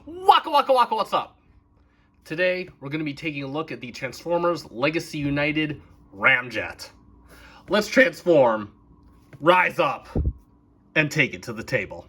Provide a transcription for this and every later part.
Waka waka waka, what's up? Today, we're going to be taking a look at the Transformers Legacy United Ramjet. Let's transform, rise up, and take it to the table.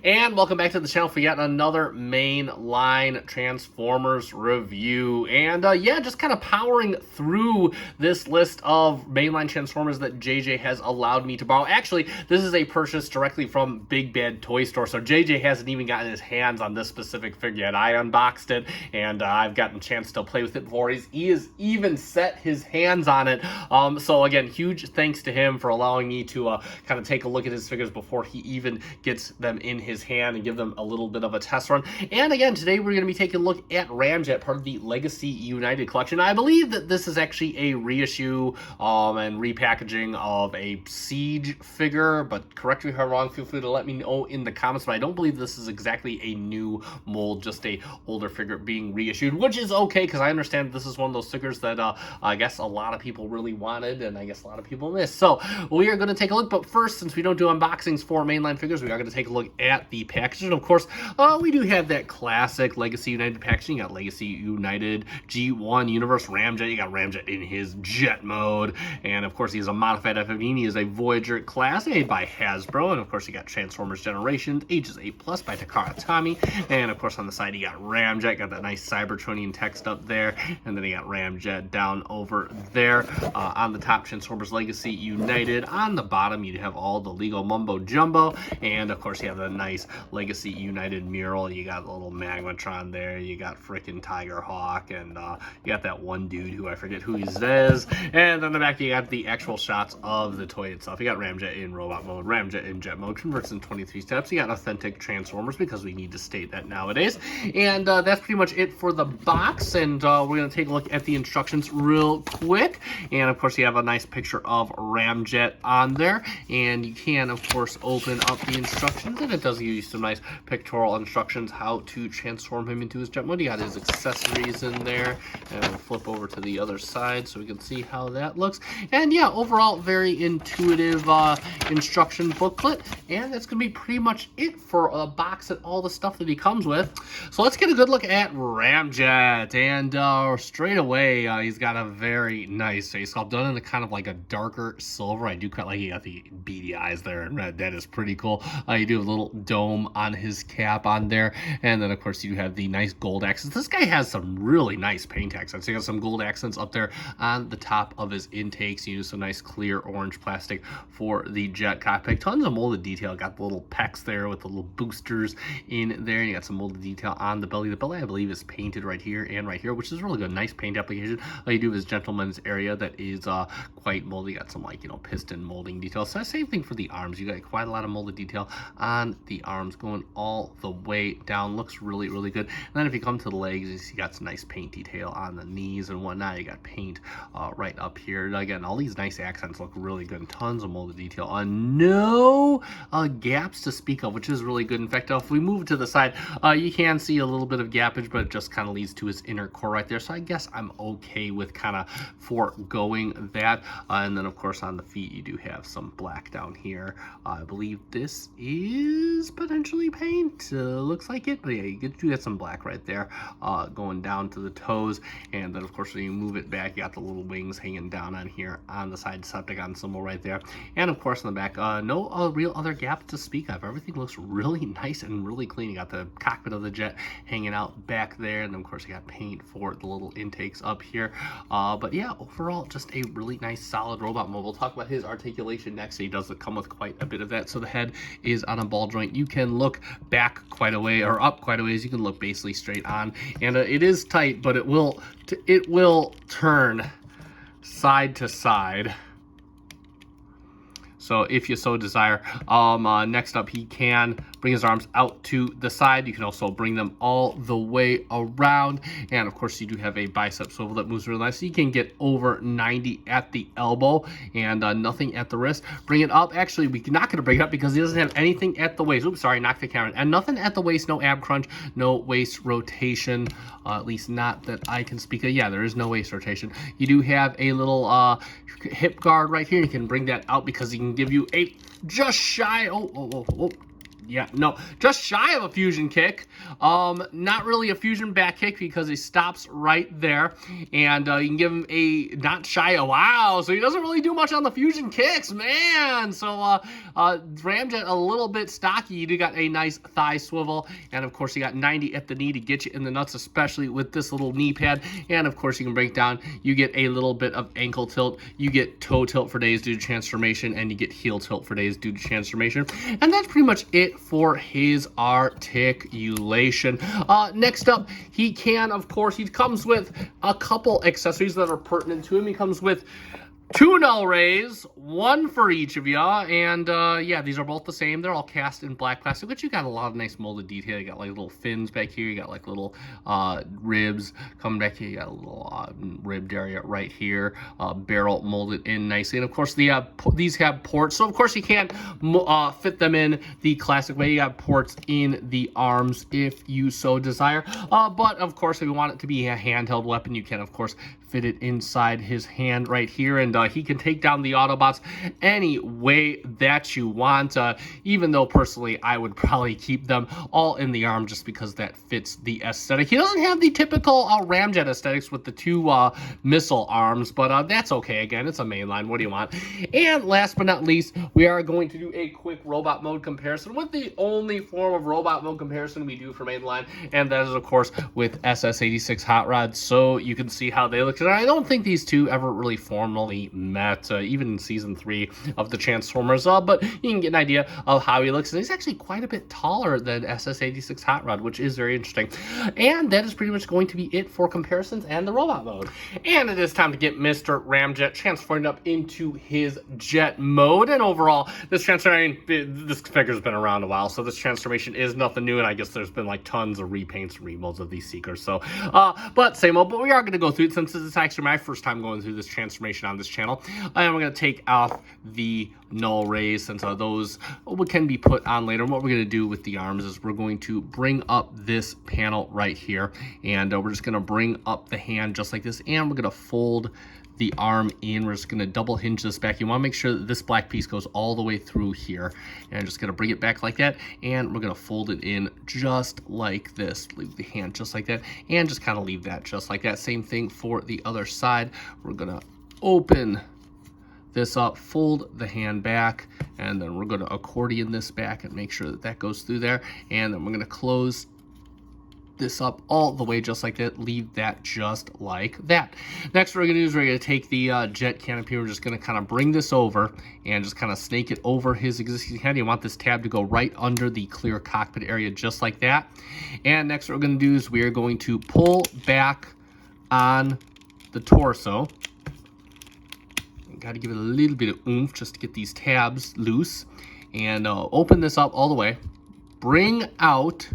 And welcome back to the channel for yet another mainline Transformers review. And yeah, just kind of powering through this list of mainline Transformers that JJ has allowed me to borrow. Actually, this is a purchase directly from Big Bad Toy Store, so JJ hasn't even gotten his hands on this specific figure yet. I unboxed it, and I've gotten a chance to play with it before. He has even set his hands on it. So again, huge thanks to him for allowing me to kind of take a look at his figures before he even gets them in his hand and give them a little bit of a test run. And again, today we're going to be taking a look at Ramjet, part of the Legacy United collection. I believe that this is actually a reissue and repackaging of a Siege figure, but correct me if I'm wrong, feel free to let me know in the comments, but I don't believe this is exactly a new mold, just a older figure being reissued, which is okay, because I understand this is one of those figures that I guess a lot of people really wanted, and I guess a lot of people missed. So we are going to take a look, but first, since we don't do unboxings for mainline figures, we are going to take a look at the packaging. Of course, we do have that classic Legacy United packaging. You got Legacy United G1 Universe Ramjet. You got Ramjet in his jet mode, and of course he is a modified F-15. He is a Voyager class A by Hasbro, and of course you got Transformers Generations Ages 8+ by Takara Tomy, and of course on the side you got Ramjet. Got that nice Cybertronian text up there, and then you got Ramjet down over there. On the top, Transformers Legacy United. On the bottom, you have all the Lego mumbo jumbo, and of course you have the nice Legacy United mural. You got the little Magmatron there, you got frickin' Tiger Hawk, and you got that one dude who I forget who he is, and on the back you got the actual shots of the toy itself. You got Ramjet in robot mode, Ramjet in jet mode, converts in 23 steps. You got authentic Transformers, because we need to state that nowadays. And that's pretty much it for the box, and we're going to take a look at the instructions real quick. And of course you have a nice picture of Ramjet on there, and you can of course open up the instructions, and it does give you some nice pictorial instructions how to transform him into his jet mode. You got his accessories in there, and we'll flip over to the other side so we can see how that looks. And yeah, overall very intuitive instruction booklet, and that's gonna be pretty much it for a box and all the stuff that he comes with. So let's get a good look at Ramjet, and straight away he's got a very nice face sculpt done in a kind of like a darker silver. I do quite like, he got the beady eyes there in red. That is pretty cool. You do have a little dome on his cap on there, and then of course you have the nice gold accents. This guy has some really nice paint accents. You got some gold accents up there on the top of his intakes. You use some nice clear orange plastic for the jet cockpit. Tons of molded detail. Got the little pecs there with the little boosters in there, and you got some molded detail on the belly. The belly I believe is painted right here and right here, which is really good. Nice paint application. All you do is gentleman's area that is quite moldy. You got some, like, you know, piston molding details. So same thing for the arms. You got quite a lot of molded detail on the arms going all the way down. Looks really, really good. And then if you come to the legs, you got some nice paint detail on the knees and whatnot. You got paint right up here. Again, all these nice accents look really good. And tons of molded detail on no gaps to speak of, which is really good. In fact, if we move to the side, you can see a little bit of gappage, but it just kind of leads to his inner core right there. So I guess I'm okay with kind of foregoing that. And then of course on the feet you do have some black down here. I believe this is potentially paint. Looks like it, but yeah, you do get some black right there going down to the toes. And then of course when you move it back, you got the little wings hanging down on here on the side, Decepticon symbol right there. And of course in the back, no real other gap to speak of. Everything looks really nice and really clean. You got the cockpit of the jet hanging out back there, and then of course you got paint for the little intakes up here. But yeah, overall just a really nice solid robot mode. We'll talk about his articulation next. He does come with quite a bit of that. So the head is on a ball joint. You can look back quite a way, or up quite a ways. You can look basically straight on, and it is tight, but it will turn side to side, so if you so desire. Next up, he can bring his arms out to the side. You can also bring them all the way around. And of course, you do have a bicep swivel that moves really nice. So you can get over 90 at the elbow and nothing at the wrist. Bring it up. Actually, we're not going to bring it up because he doesn't have anything at the waist. Oops, sorry, knocked the camera. And nothing at the waist, no ab crunch, no waist rotation, at least not that I can speak of. Yeah, there is no waist rotation. You do have a little hip guard right here. You can bring that out because he can give you a just shy, yeah, no, just shy of a fusion kick. Not really a fusion back kick because he stops right there. And you can give him a not shy of, wow, so he doesn't really do much on the fusion kicks, man. So Ramjet a little bit stocky. You do got a nice thigh swivel. And of course, you got 90 at the knee to get you in the nuts, especially with this little knee pad. And of course, you can break down. You get a little bit of ankle tilt. You get toe tilt for days due to transformation. And you get heel tilt for days due to transformation. And that's pretty much it for his articulation. Next up, he can, of course, he comes with a couple accessories that are pertinent to him. He comes with 2 null rays, 1 for each of you, and yeah, these are both the same. They're all cast in black plastic, but you got a lot of nice molded detail. You got like little fins back here. You got like little ribs coming back here. You got a little ribbed area right here. Barrel molded in nicely, and of course these have ports. So of course you can't fit them in the classic way. You have ports in the arms if you so desire. But of course, if you want it to be a handheld weapon, you can of course fit it inside his hand right here, and he can take down the Autobots any way that you want, even though personally I would probably keep them all in the arm just because that fits the aesthetic. He doesn't have the typical Ramjet aesthetics with the 2 missile arms, but that's okay. Again, it's a mainline. What do you want? And last but not least, we are going to do a quick robot mode comparison with the only form of robot mode comparison we do for mainline, and that is of course with SS86 Hot Rod, so you can see how they look. And I don't think these two ever really formally met, even in season 3 of the Transformers, but you can get an idea of how he looks, and he's actually quite a bit taller than SS86 Hot Rod, which is very interesting. And that is pretty much going to be it for comparisons and the robot mode. And it is time to get Mr. Ramjet transformed up into his jet mode, and overall, this figure's been around a while, so this transformation is nothing new, and I guess there's been like tons of repaints and remolds of these Seekers, so, but same old, but we are going to go through it since it's actually my first time going through this transformation on this channel. And we're going to take off the null rays since those can be put on later. And what we're going to do with the arms is we're going to bring up this panel right here, and we're just going to bring up the hand just like this, and we're going to fold the arm in. We're just going to double hinge this back. You want to make sure that this black piece goes all the way through here, and I'm just going to bring it back like that, and we're going to fold it in just like this. Leave the hand just like that, and just kind of leave that just like that. Same thing for the other side. We're going to open this up, fold the hand back, and then we're going to accordion this back and make sure that that goes through there, and then we're going to close this up all the way just like that. Leave that just like that. Next what we're going to do is we're going to take the jet canopy. We're just going to kind of bring this over and just kind of snake it over his existing head. You want this tab to go right under the clear cockpit area just like that. And next what we're going to do is we are going to pull back on the torso. Got to give it a little bit of oomph just to get these tabs loose, and open this up all the way. Bring out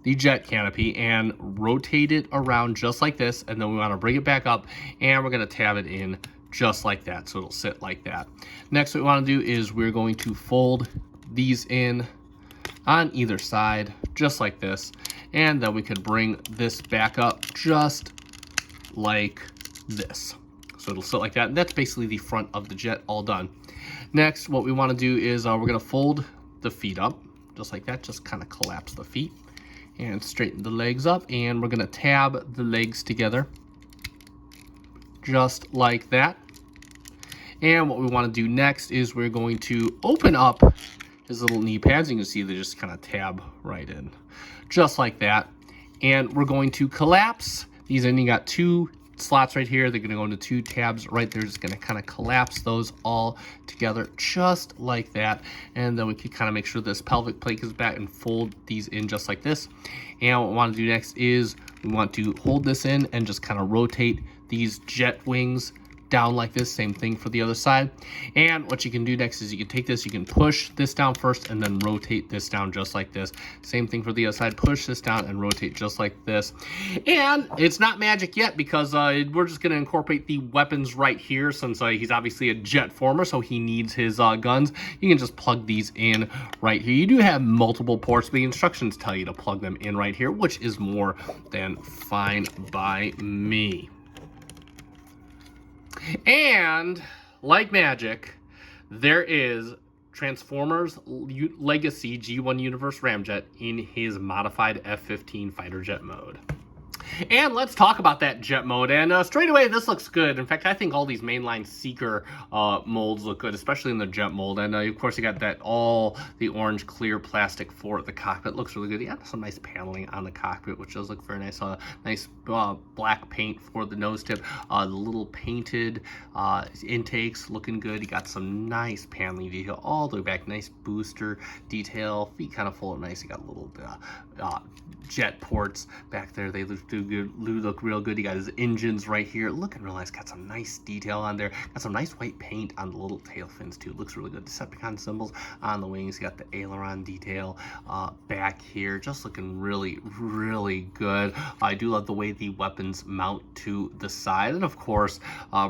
the jet canopy and rotate it around just like this, and then we want to bring it back up, and we're going to tab it in just like that, so it'll sit like that. Next what we want to do is we're going to fold these in on either side just like this, and then we could bring this back up just like this, so it'll sit like that. And that's basically the front of the jet all done. Next what we want to do is we're going to fold the feet up just like that. Just kind of collapse the feet and straighten the legs up, and we're going to tab the legs together just like that. And what we want to do next is we're going to open up his little knee pads. You can see they just kind of tab right in just like that, and we're going to collapse these in. You got 2 slots right here. They're going to go into 2 tabs right there. Just going to kind of collapse those all together just like that, and then we can kind of make sure this pelvic plate is back and fold these in just like this. And what we want to do next is we want to hold this in and just kind of rotate these jet wings down like this. Same thing for the other side. And what you can do next is you can take this, you can push this down first and then rotate this down just like this. Same thing for the other side, push this down and rotate just like this. And it's not magic yet because we're just going to incorporate the weapons right here since he's obviously a jet former, so he needs his guns. You can just plug these in right here. You do have multiple ports, but the instructions tell you to plug them in right here, which is more than fine by me. And like magic, there is Transformers Legacy G1 Universe Ramjet in his modified F-15 fighter jet mode. And let's talk about that jet mode. And straight away, this looks good. In fact, I think all these mainline Seeker molds look good, especially in the jet mold. And of course, you got that the orange clear plastic for the cockpit. Looks really good. You got some nice paneling on the cockpit, which does look very nice. Nice black paint for the nose tip. The little painted intakes looking good. You got some nice paneling detail all the way back. Nice booster detail. Feet kind of fold nice. You got little jet ports back there. They look good. Look real good. You got his engines right here, looking real nice. Got some nice detail on there. Got some nice white paint on the little tail fins too. Looks really good. Decepticon symbols on the wings. You got the aileron detail back here, just looking really, really good. I do love the way the weapons mount to the side, and of course,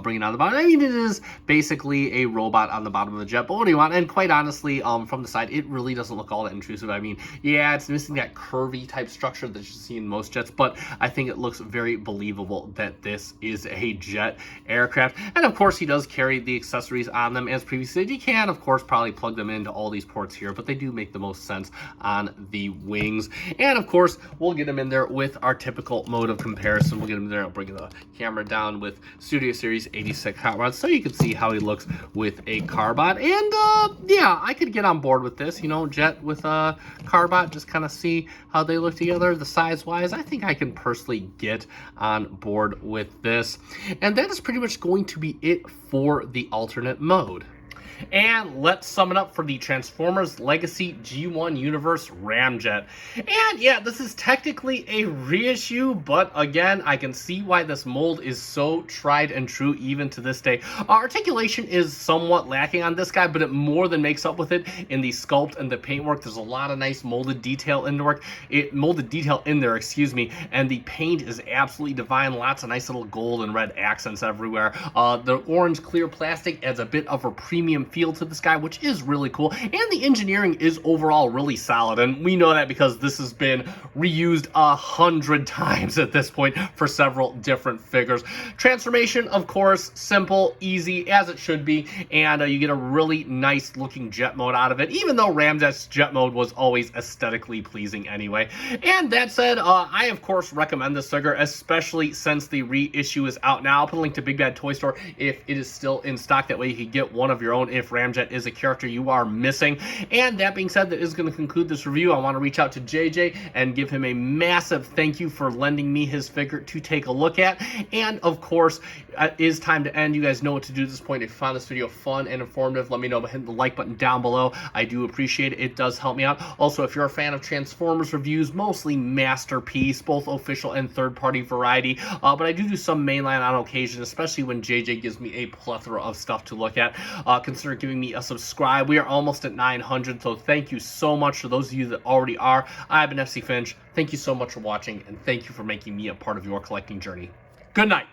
bringing out the bottom. I mean, it is basically a robot on the bottom of the jet. But what do you want? And quite honestly, from the side, it really doesn't look all that intrusive. I mean, yeah, it's missing that curvy type structure that you see in most jets, but I think it looks very believable that this is a jet aircraft. And of course, he does carry the accessories on them as previously said. You can, of course, probably plug them into all these ports here, but they do make the most sense on the wings. And of course, we'll get him in there with our typical mode of comparison. We'll get him there. I'll bring the camera down with Studio Series 86 hot rods so you can see how he looks with a carbot. And yeah, I could get on board with this, you know, jet with a carbot, just kind of see how they look together. The size wise, I think I can personally get on board with this. And that is pretty much going to be it for the alternate mode. And let's sum it up for the Transformers Legacy G1 Universe Ramjet. And yeah, this is technically a reissue, but again, I can see why this mold is so tried and true even to this day. Articulation is somewhat lacking on this guy, but it more than makes up with it in the sculpt and the paintwork. There's a lot of nice molded detail in there, excuse me, and the paint is absolutely divine. Lots of nice little gold and red accents everywhere. The orange clear plastic adds a bit of a premium feel to this guy, which is really cool, and the engineering is overall really solid, and we know that because this has been reused 100 times at this point for several different figures. Transformation, of course, simple, easy, as it should be, and you get a really nice looking jet mode out of it, even though Ramjet's jet mode was always aesthetically pleasing anyway. And that said, I of course recommend this figure, especially since the reissue is out now. I'll put a link to Big Bad Toy Store if it is still in stock. That way you can get one of your own if Ramjet is a character you are missing. And that being said, that is going to conclude this review. I want to reach out to JJ and give him a massive thank you for lending me his figure to take a look at. And of course, it is time to end. You guys know what to do at this point. If you found this video fun and informative, let me know by hitting the like button down below. I do appreciate it. It does help me out. Also, if you're a fan of Transformers reviews, mostly Masterpiece, both official and third-party variety, but I do some mainline on occasion, especially when JJ gives me a plethora of stuff to look at. Consider giving me a subscribe. We are almost at 900, so thank you so much for those of you that already are. I've been FC Finch. Thank you so much for watching, and thank you for making me a part of your collecting journey. Good night.